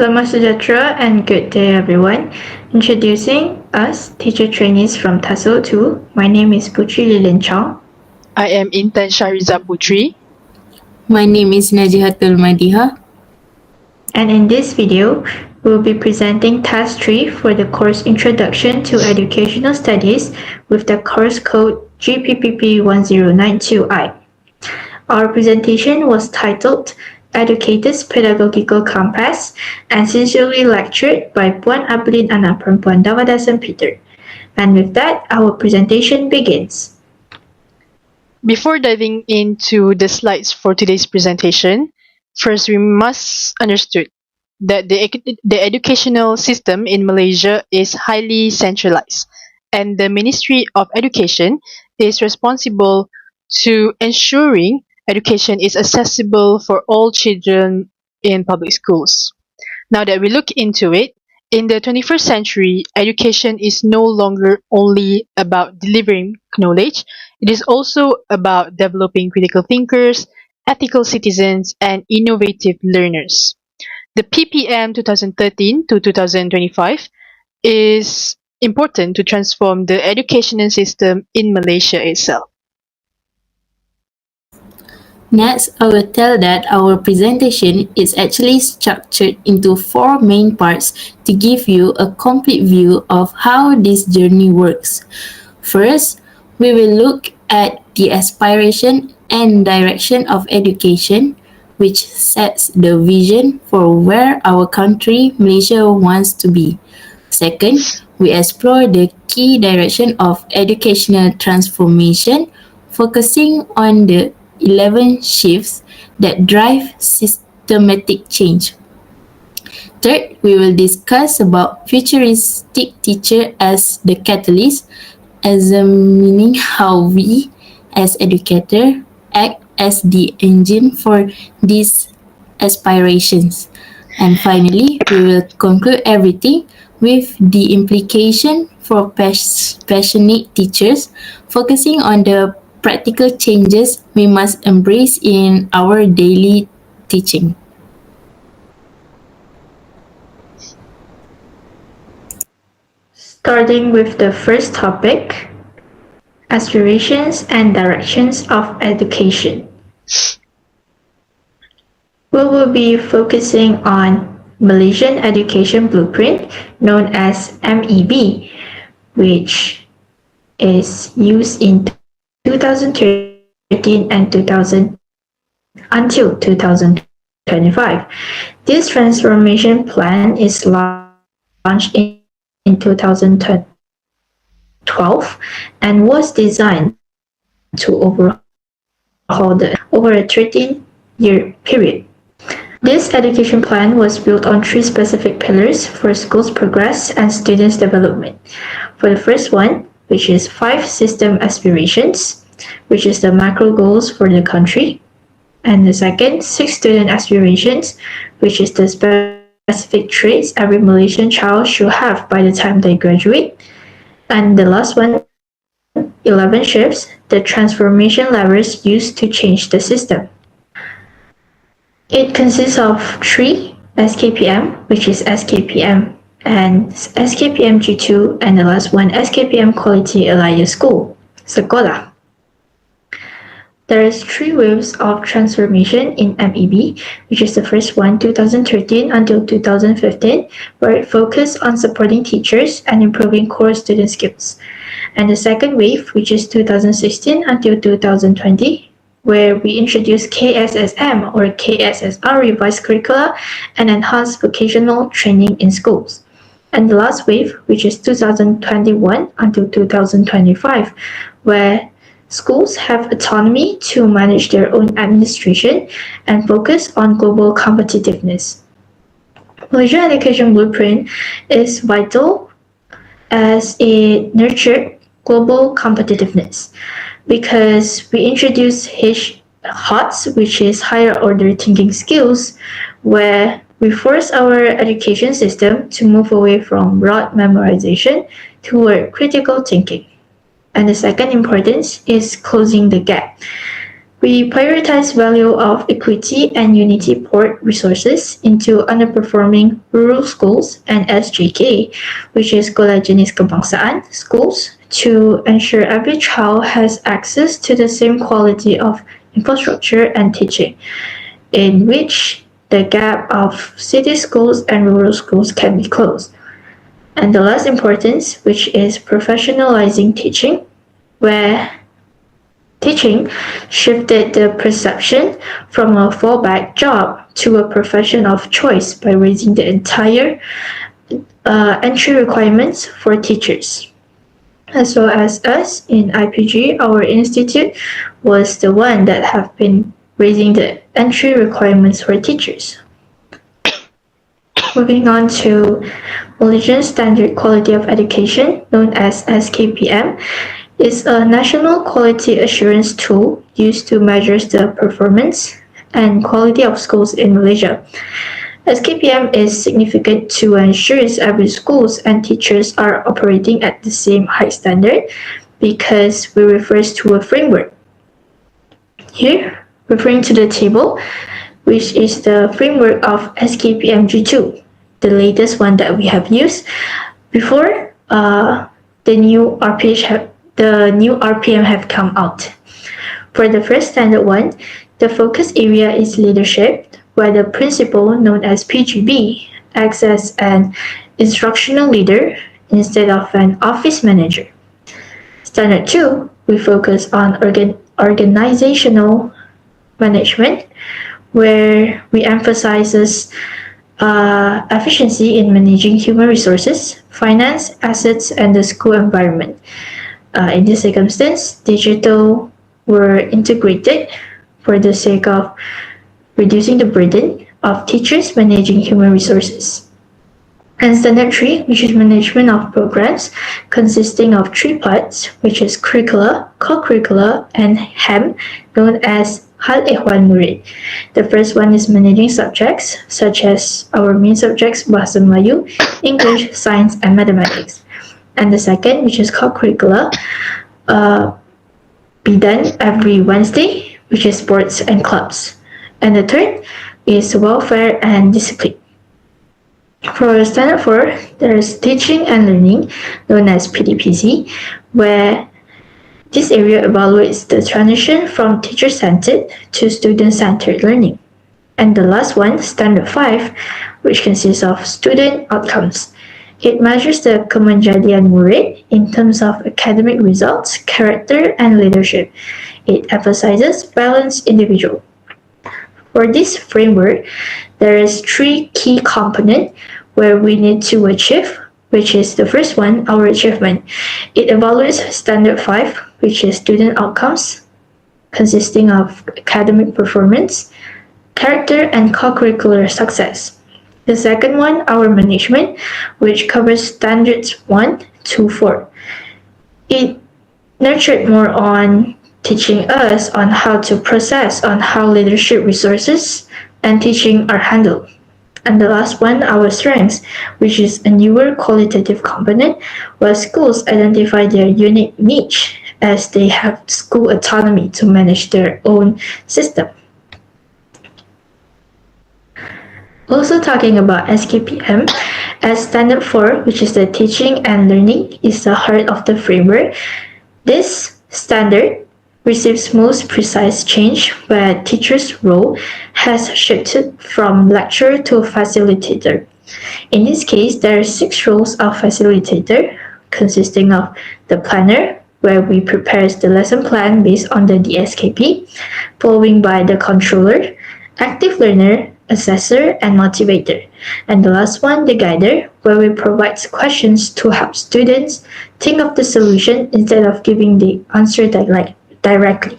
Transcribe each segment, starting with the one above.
Selamat sejahtera and good day everyone. Introducing us, teacher trainees from TASO 2. My name is PUTRI LILYANN Chong. I am INTAN SHAHREEZA PUTRI. My name is NAJIHATUL MADIHAH. And in this video, we will be presenting Task 3 for the course Introduction to Educational Studies with the course code GPPP1092i. Our presentation was titled Educators Pedagogical Compass and sincerely lectured by Puan Apelin Anak Perempuan Dawadasan Peter. And with that, our presentation begins. Before diving into the slides for today's presentation, first we must understand that the educational system in Malaysia is highly centralized, and the Ministry of Education is responsible to ensuring education is accessible for all children in public schools. Now that we look into it, in the 21st century, education is no longer only about delivering knowledge, it is also about developing critical thinkers, ethical citizens, and innovative learners. The PPM 2013 to 2025 is important to transform the educational system in Malaysia itself. Next, I will tell that our presentation is actually structured into 4 main parts to give you a complete view of how this journey works. First, we will look at the aspiration and direction of education, which sets the vision for where our country, Malaysia, wants to be. Second, we explore the key direction of educational transformation, focusing on the 11 shifts that drive systematic change. Third, we will discuss about futuristic teacher as the catalyst, meaning how we, as educator, act as the engine for these aspirations. And finally, we will conclude everything with the implication for passionate teachers, focusing on the practical changes we must embrace in our daily teaching. Starting with the first topic, aspirations and directions of education. We will be focusing on Malaysian Education Blueprint, known as MEB, which is used in 2013 and until 2025. This transformation plan is launched in 2012 and was designed to overhaul over a 13-year period. This education plan was built on 3 specific pillars for schools' progress and students' development. For the first one, which is 5 system aspirations, which is the macro goals for the country. And the second, 6 student aspirations, which is the specific traits every Malaysian child should have by the time they graduate. And the last one, 11 shifts, the transformation levers used to change the system. It consists of 3 SKPM, which is SKPM and SKPM G2, and the last one, SKPM Quality Alliance School, Sekolah. There is 3 waves of transformation in MEB, which is the first one, 2013 until 2015, where it focused on supporting teachers and improving core student skills. And the second wave, which is 2016 until 2020, where we introduced KSSM or KSSR revised curricula and enhanced vocational training in schools. And the last wave, which is 2021 until 2025, where schools have autonomy to manage their own administration and focus on global competitiveness. Malaysian Education Blueprint is vital as it nurtured global competitiveness because we introduced HOTS, which is higher order thinking skills, where we force our education system to move away from rote memorization toward critical thinking. And the second importance is closing the gap. We prioritize value of equity and unity port resources into underperforming rural schools and SJK, which is Sekolah Jenis Kebangsaan schools, to ensure every child has access to the same quality of infrastructure and teaching, in which the gap of city schools and rural schools can be closed. And the last importance, which is professionalizing teaching, where teaching shifted the perception from a fallback job to a profession of choice by raising the entire entry requirements for teachers. As well as us in IPG, our institute was the one that have been raising the entry requirements for teachers. Moving on to Malaysian Standard Quality of Education, known as SKPM, is a national quality assurance tool used to measure the performance and quality of schools in Malaysia. SKPM is significant to ensure every schools and teachers are operating at the same high standard because we refers to a framework. Here, referring to the table, which is the framework of SKPM G2, the latest one that we have used. Before the new RPM have come out. For the first standard one, the focus area is leadership, where the principal, known as PGB, acts as an instructional leader instead of an office manager. Standard 2, we focus on organizational management, where we emphasize efficiency in managing human resources, finance, assets, and the school environment. In this circumstance, digital were integrated for the sake of reducing the burden of teachers managing human resources. And standard 3, which is management of programs, consisting of 3 parts, which is curricula, co-curricula, and HEM, known as Hal Ehwal Murid. The first one is managing subjects, such as our main subjects, Bahasa Melayu, English, Science, and Mathematics. And the second, which is co-curricula, be done every Wednesday, which is sports and clubs. And the third is welfare and discipline. For standard 4, there is teaching and learning, known as PDPC, where this area evaluates the transition from teacher-centered to student-centered learning. And the last one, standard 5, which consists of student outcomes. It measures the kemenjadian murid in terms of academic results, character, and leadership. It emphasizes balanced individual. For this framework, there is 3 key components where we need to achieve, which is the first one, our achievement. It evaluates standard 5, which is student outcomes, consisting of academic performance, character, and co-curricular success. The second one, our management, which covers standards 1 to 4. It nurtured more on teaching us on how to process on how leadership resources and teaching are handled. And the last one, our strengths, which is a newer qualitative component where schools identify their unique niche as they have school autonomy to manage their own system. Also talking about SKPM, as standard 4, which is the teaching and learning, is the heart of the framework. This standard receives most precise change where teacher's role has shifted from lecturer to facilitator. In this case, there are 6 roles of facilitator, consisting of the planner, where we prepare the lesson plan based on the DSKP, following by the controller, active learner, assessor, and motivator. And the last one, the guider, where we provide questions to help students think of the solution instead of giving the answer directly.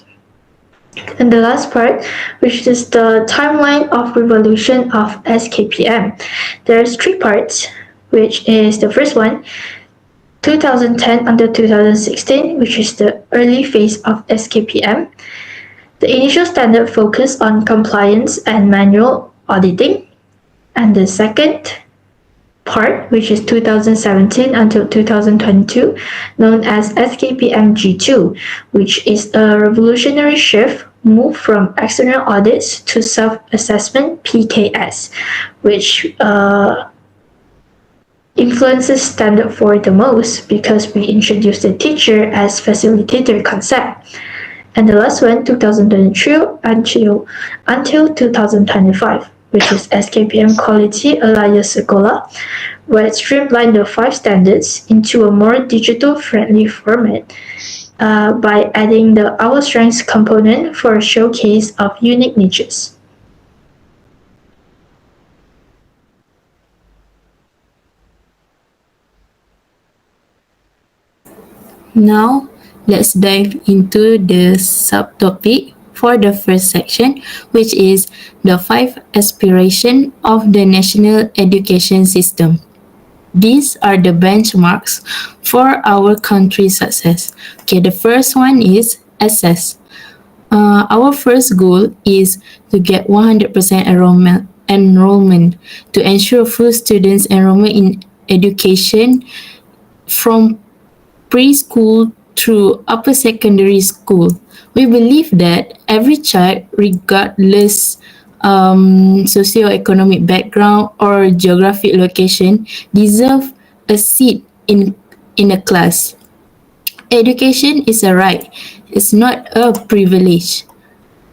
And the last part, which is the timeline of revolution of SKPM. There's 3 parts, which is the first one, 2010 until 2016, which is the early phase of SKPM. The initial standard focused on compliance and manual auditing. And the second part, which is 2017 until 2022, known as SKPM G2, which is a revolutionary shift moved from external audits to self-assessment (PKS), which influences standard for the most because we introduced the teacher as facilitator concept. And the last one, 2022 until 2025, which is SKPM Quality Alliance Sekolah, where it streamlined the 5 standards into a more digital-friendly format by adding the Our Strengths component for a showcase of unique niches. Now, let's dive into the subtopic for the first section, which is the 5 aspirations of the national education system. These are the benchmarks for our country's success. Okay, the first one is access. Our first goal is to get 100% enrollment to ensure full students enrollment in education from preschool through upper secondary school. We believe that every child, regardless socioeconomic background or geographic location, deserve a seat in a class. Education is a right, it's not a privilege.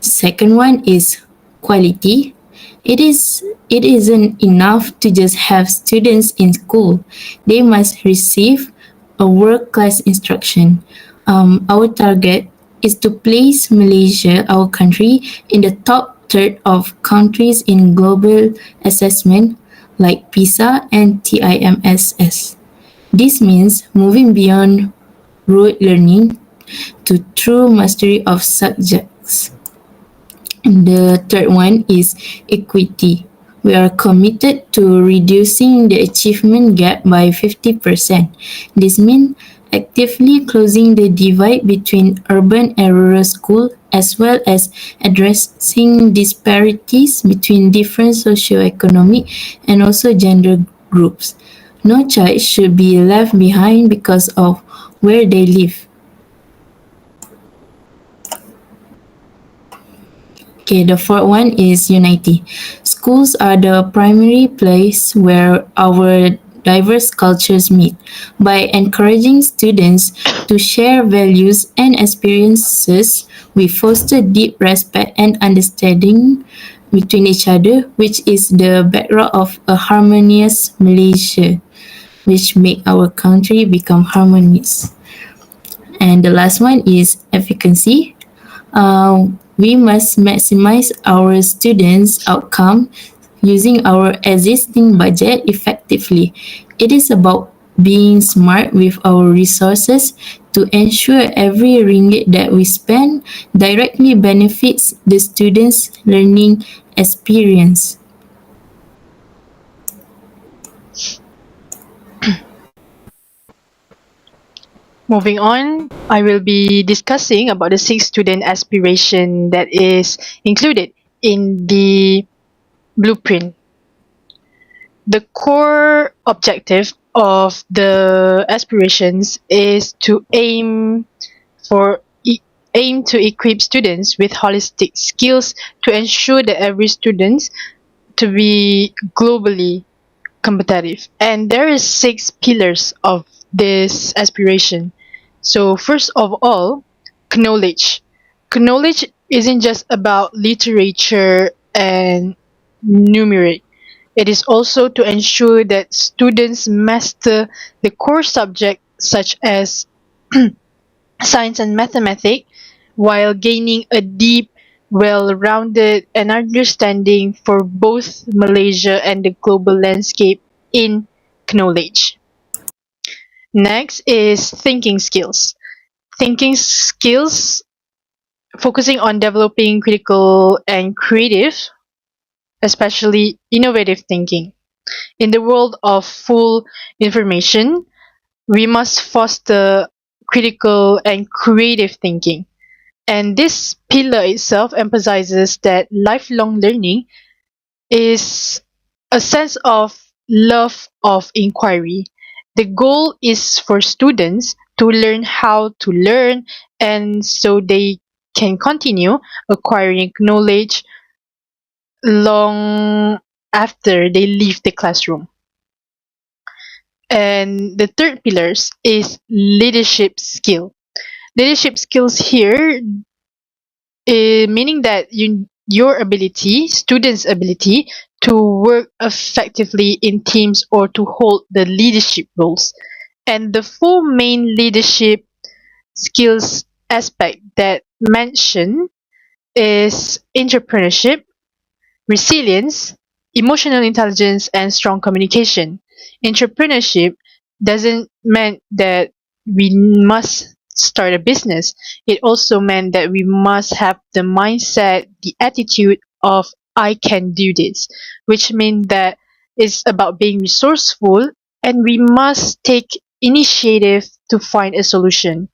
Second one is quality. It isn't enough to just have students in school. They must receive a world-class instruction. Our target is to place Malaysia, our country, in the top third of countries in global assessment like PISA and TIMSS. This means moving beyond rote learning to true mastery of subjects. And the third one is equity. We are committed to reducing the achievement gap by 50%. This means actively closing the divide between urban and rural schools, as well as addressing disparities between different socioeconomic and also gender groups. No child should be left behind because of where they live. Okay, the fourth one is unity. Schools are the primary place where our diverse cultures meet. By encouraging students to share values and experiences, we foster deep respect and understanding between each other, which is the bedrock of a harmonious Malaysia, which make our country become harmonious. And the last one is efficacy. We must maximize our students' outcome using our existing budget effectively. It is about being smart with our resources to ensure every ringgit that we spend directly benefits the students' learning experience. Moving on, I will be discussing about the 6 student aspiration that is included in the blueprint. The core objective of the aspirations is to aim to equip students with holistic skills to ensure that every student to be globally competitive. And there is 6 pillars of this aspiration. So first of all, knowledge. Knowledge isn't just about literature and numeric. It is also to ensure that students master the core subjects such as science and mathematics while gaining a deep, well-rounded and understanding for both Malaysia and the global landscape in knowledge. Next is thinking skills. Thinking skills focusing on developing critical and creative, especially innovative thinking. In the world of full information, we must foster critical and creative thinking. And this pillar itself emphasizes that lifelong learning is a sense of love of inquiry. The goal is for students to learn how to learn and so they can continue acquiring knowledge long after they leave the classroom. And the third pillars is leadership skill. Leadership skills here, meaning that your ability, students' ability to work effectively in teams or to hold the leadership roles. And the four main leadership skills aspect that mention is entrepreneurship, resilience, emotional intelligence, and strong communication. Entrepreneurship doesn't mean that we must start a business. It also meant that we must have the mindset, the attitude of I can do this, which means that it's about being resourceful and we must take initiative to find a solution.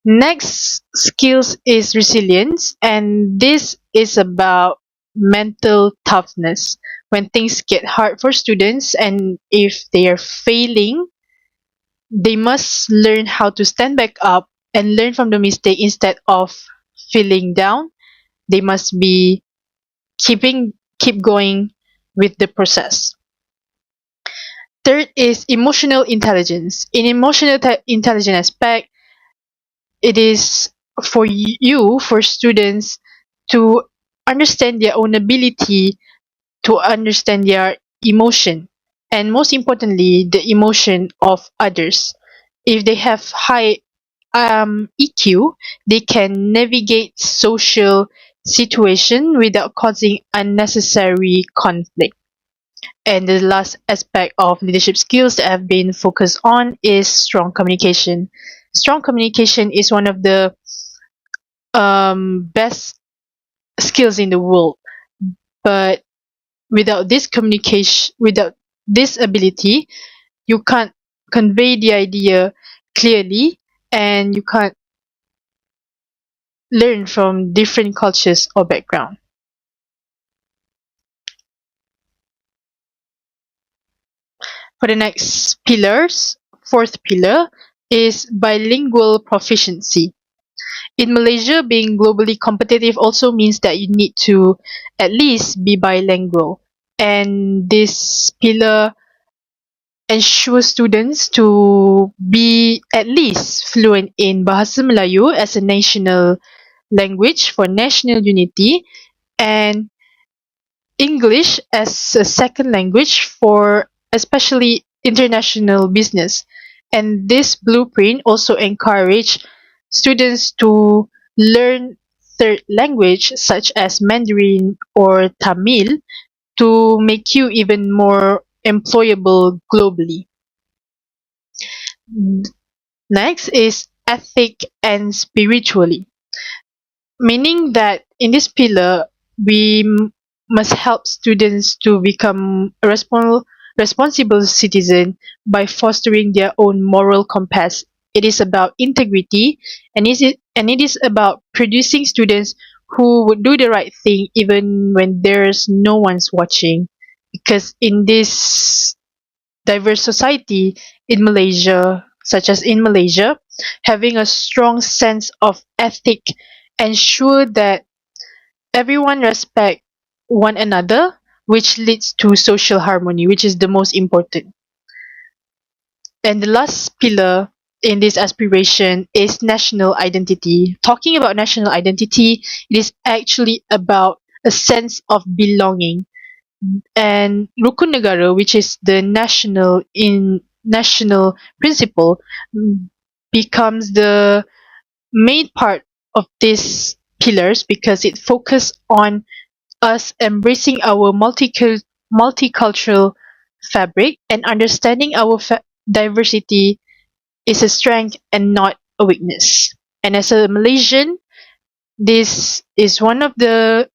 Next skills is resilience, and this is about mental toughness. When things get hard for students and if they are failing, they must learn how to stand back up and learn from the mistake instead of feeling down. They must be keep going with the process. Third is emotional intelligence. In emotional intelligence aspect, it is for you, for students, to understand their own ability to understand their emotion, and most importantly the emotion of others. If they have high EQ, they can navigate social situation without causing unnecessary conflict. And the last aspect of leadership skills that have been focused on is strong communication. Strong communication is one of the best skills in the world, but without this ability, you can't convey the idea clearly, and you can't learn from different cultures or background. For the next pillars, fourth pillar is bilingual proficiency. In Malaysia, being globally competitive also means that you need to at least be bilingual. And this pillar ensures students to be at least fluent in Bahasa Melayu as a national language for national unity, and English as a second language for especially international business. And this blueprint also encourage students to learn third language such as Mandarin or Tamil to make you even more employable globally. Next is ethic and spiritually, meaning that in this pillar we must help students to become a responsible citizen by fostering their own moral compass. It is about integrity, and it is about producing students who would do the right thing even when there's no one's watching. Because in this diverse society in Malaysia, such as in Malaysia, having a strong sense of ethic ensure that everyone respect one another, which leads to social harmony, which is the most important. And the last pillar in this aspiration is national identity. Talking about national identity, it is actually about a sense of belonging. And Rukun Negara, which is the national principle, becomes the main part of these pillars because it focuses on us embracing our multicultural fabric and understanding our diversity is a strength and not a weakness. And as a Malaysian, this is one of the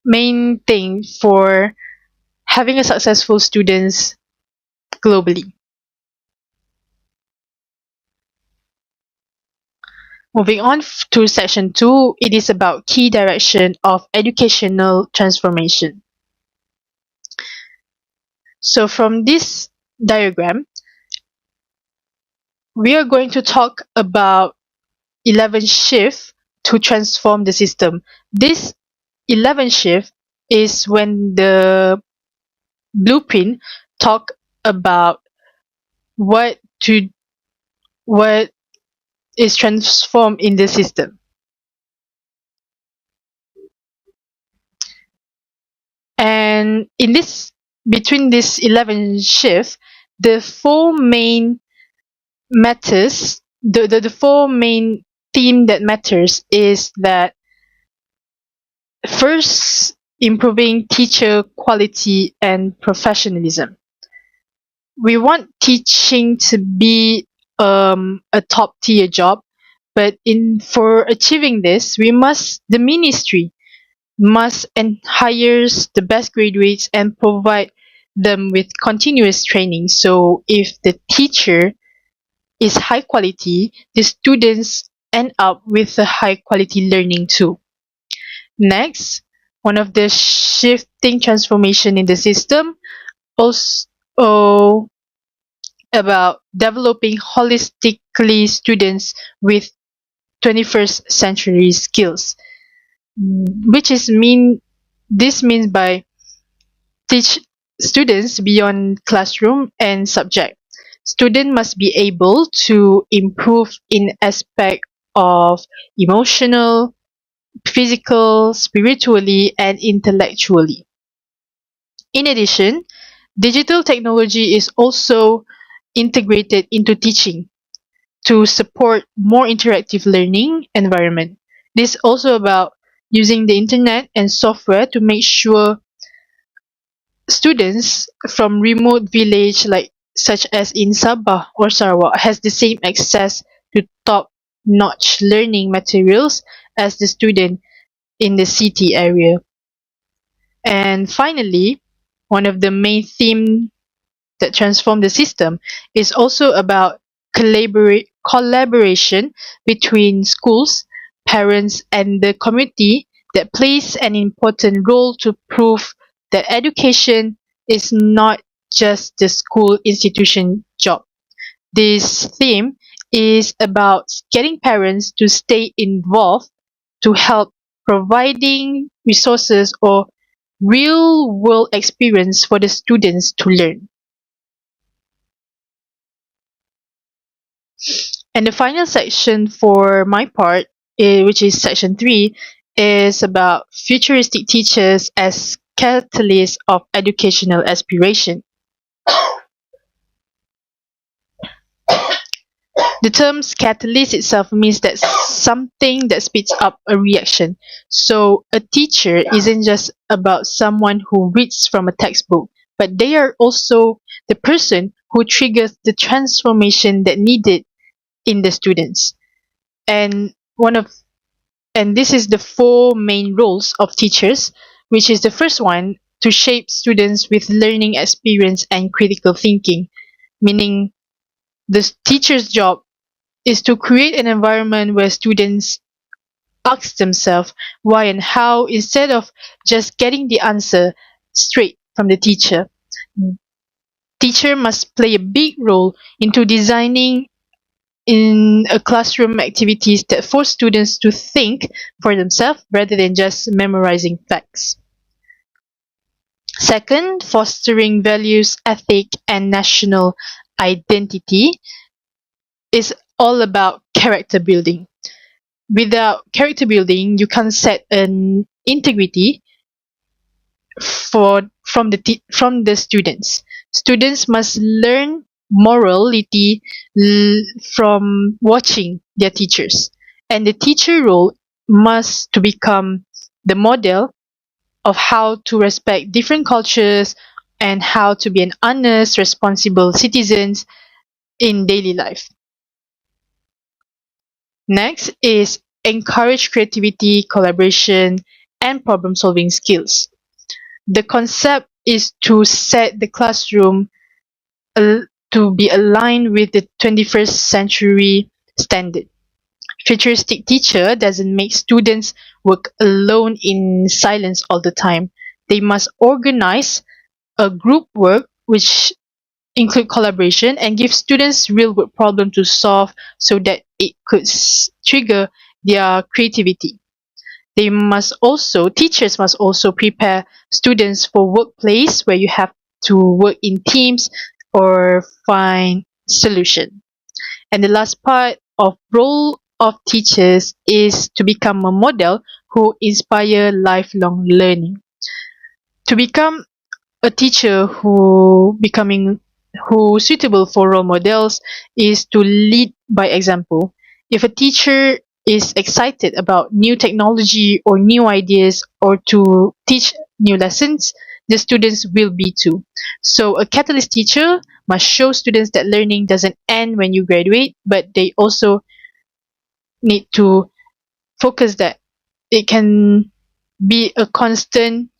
main thing for having a successful students globally. Moving on to section 2, it is about key direction of educational transformation. So from this diagram, we are going to talk about 11 shift to transform the system. This 11 shift is when the blueprint talk about what to what is transformed in the system. And in this between this 11 shift, the four main matters the four main theme that matters is that first, improving teacher quality and professionalism. We want teaching to be a top tier job, but for achieving this, the ministry must and hires the best graduates and provide them with continuous training. So if the teacher is high quality, the students end up with a high quality learning too. Next, one of the shifting transformation in the system also about developing holistically students with 21st century skills, which is this means by teach students beyond classroom and subject. Student must be able to improve in aspect of emotional, physical, spiritually, and intellectually. In addition, digital technology is also integrated into teaching to support more interactive learning environment. This is also about using the internet and software to make sure students from remote village such as in Sabah or Sarawak has the same access to top-notch learning materials as the student in the city area. And finally, one of the main themes that transform the system is also about collaboration between schools, parents, and the community that plays an important role to prove that education is not just the school institution job. This theme is about getting parents to stay involved to help providing resources or real world experience for the students to learn. And the final section for my part, which is section 3, is about futuristic teachers as catalysts of educational aspiration. The term catalyst itself means that something that speeds up a reaction. So a teacher isn't just about someone who reads from a textbook, but they are also the person who triggers the transformation that needed in the students. And this is the four main roles of teachers, which is the first one to shape students with learning experience and critical thinking, meaning the teacher's job is to create an environment where students ask themselves why and how instead of just getting the answer straight from the teacher. Teacher must play a big role into designing in a classroom activities that force students to think for themselves rather than just memorizing facts. Second, fostering values, ethic, and national identity is all about character building. Without character building, you can't set an integrity from the students. Students must learn morality from watching their teachers, and the teacher role must to become the model of how to respect different cultures and how to be an honest, responsible citizens in daily life. Next is encourage creativity, collaboration, and problem solving skills. The concept is to set the classroom to be aligned with the 21st century standard. Futuristic teacher doesn't make students work alone in silence all the time. They must organize a group work which include collaboration, and give students real world problem to solve so that it could trigger their creativity. Teachers must also prepare students for workplace where you have to work in teams or find solution. And the last part of role of teachers is to become a model who inspire lifelong learning. To become a teacher who suitable for role models is to lead by example. If a teacher is excited about new technology or new ideas or to teach new lessons, the students will be too. So a catalyst teacher must show students that learning doesn't end when you graduate, but they also need to focus that it can be a constant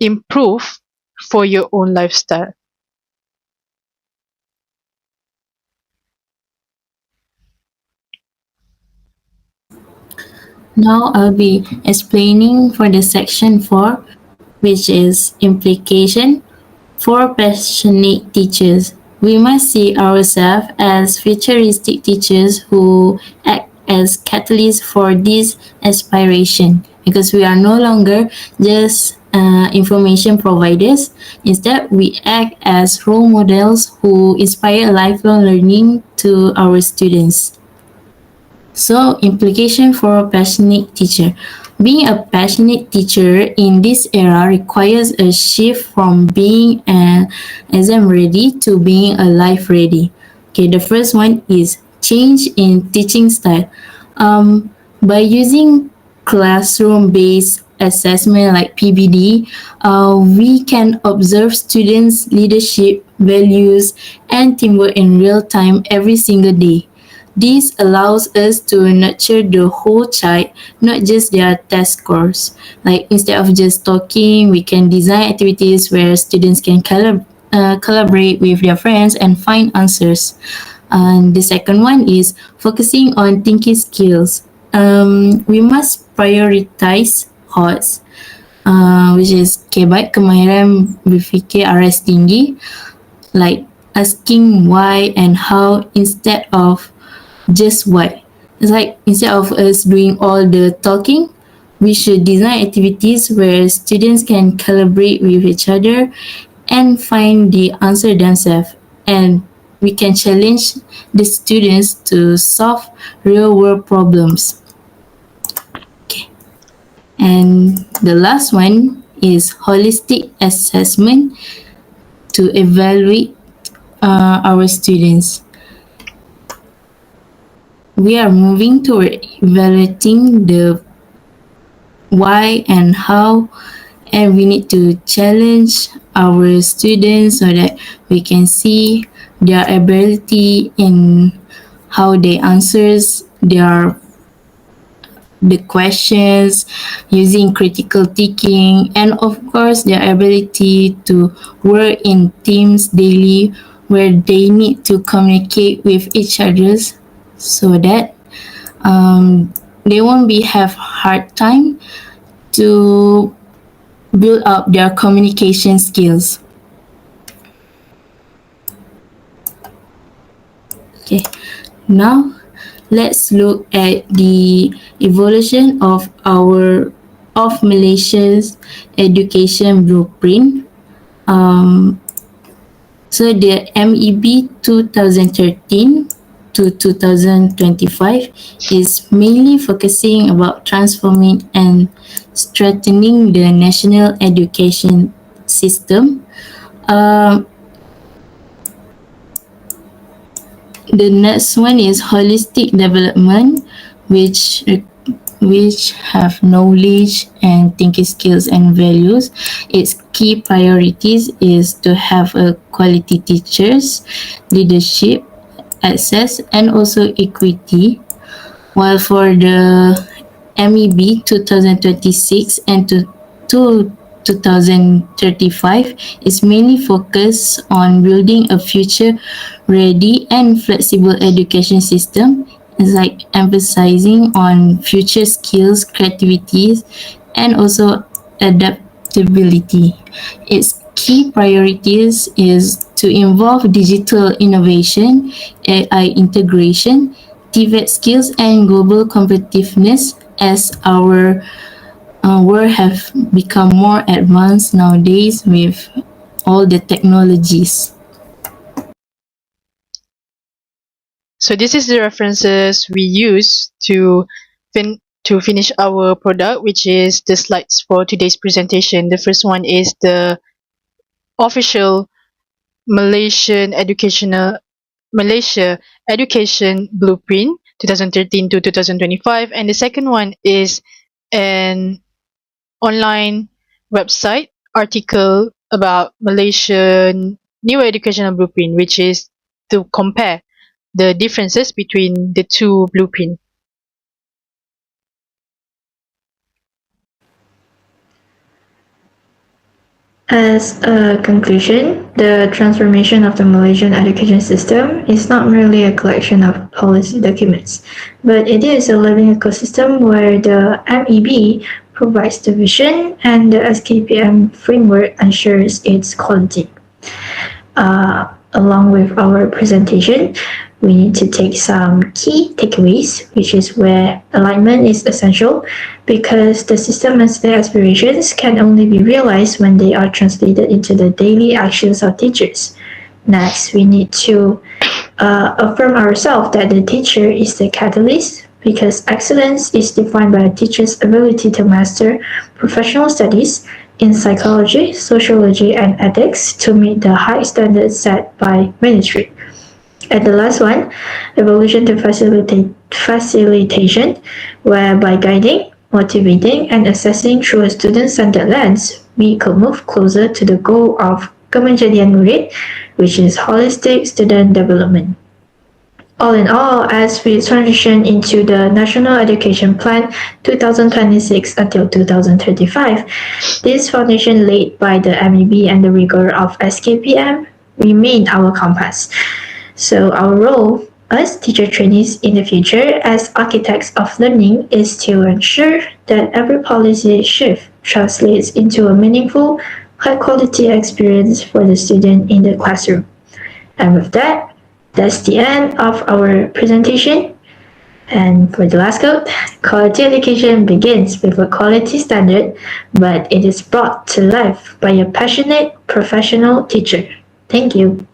improve for your own lifestyle. Now I'll be explaining for the section 4, which is implication for passionate teachers. We must see ourselves as futuristic teachers who act as catalysts for this aspiration, because we are no longer just information providers. Instead, we act as role models who inspire lifelong learning to our students. So, implication for a passionate teacher. Being a passionate teacher in this era requires a shift from being an exam ready to being a life ready. Okay, the first one is change in teaching style. By using classroom based assessment like PBD, we can observe students' leadership, values, and teamwork in real time every single day. This allows us to nurture the whole child, not just their test scores. Like instead of just talking, we can design activities where students can collaborate with their friends and find answers. And the second one is focusing on thinking skills. We must prioritize HOTS, which is baik kemahiran berfikir aras tinggi, like asking why and how instead of just why. It's like instead of us doing all the talking, we should design activities where students can collaborate with each other and find the answer themselves. And we can challenge the students to solve real world problems. Okay. And the last one is holistic assessment to evaluate our students. We are moving toward evaluating the why and how, and we need to challenge our students so that we can see their ability in how they answers the questions using critical thinking, and of course their ability to work in teams daily where they need to communicate with each other so that they won't be have hard time to build up their communication skills. Okay, now let's look at the evolution of Malaysia's education blueprint. So the MEB 2013 to 2025 is mainly focusing about transforming and strengthening the national education system. The next one is holistic development, which have knowledge and thinking skills and values. Its key priorities is to have a quality teachers, leadership, access, and also equity. While for the MEB 2026 and to 2035 is mainly focused on building a future ready and flexible education system. It's like emphasizing on future skills, creativity, and also adaptability. Its key priorities is to involve digital innovation, AI integration, TVET skills, and global competitiveness as our world have become more advanced nowadays with all the technologies. So this is the references we use to finish our product, which is the slides for today's presentation. The first one is the official Malaysia Education Blueprint 2013 to 2025, and the second one is an online website article about Malaysian new educational blueprint, which is to compare the differences between the two blueprints. As a conclusion, the transformation of the Malaysian education system is not merely a collection of policy documents, but it is a living ecosystem where the MEB provides the vision and the SKPM framework ensures its quality. Along with our presentation, we need to take some key takeaways, which is where alignment is essential because the system and the aspirations can only be realized when they are translated into the daily actions of teachers. Next, we need to affirm ourselves that the teacher is the catalyst because excellence is defined by a teacher's ability to master professional studies in psychology, sociology, and ethics to meet the high standards set by ministry. And the last one, evolution to facilitation, where by guiding, motivating, and assessing through a student-centered lens, we could move closer to the goal of kemenjadian murid, which is holistic student development. All in all, as we transition into the National Education Plan 2026 until 2035, this foundation laid by the MEB and the rigor of SKPM remain our compass. So our role as teacher trainees in the future as architects of learning is to ensure that every policy shift translates into a meaningful, high-quality experience for the student in the classroom. And with that, that's the end of our presentation. And for the last quote, quality education begins with a quality standard, but it is brought to life by a passionate professional teacher. Thank you.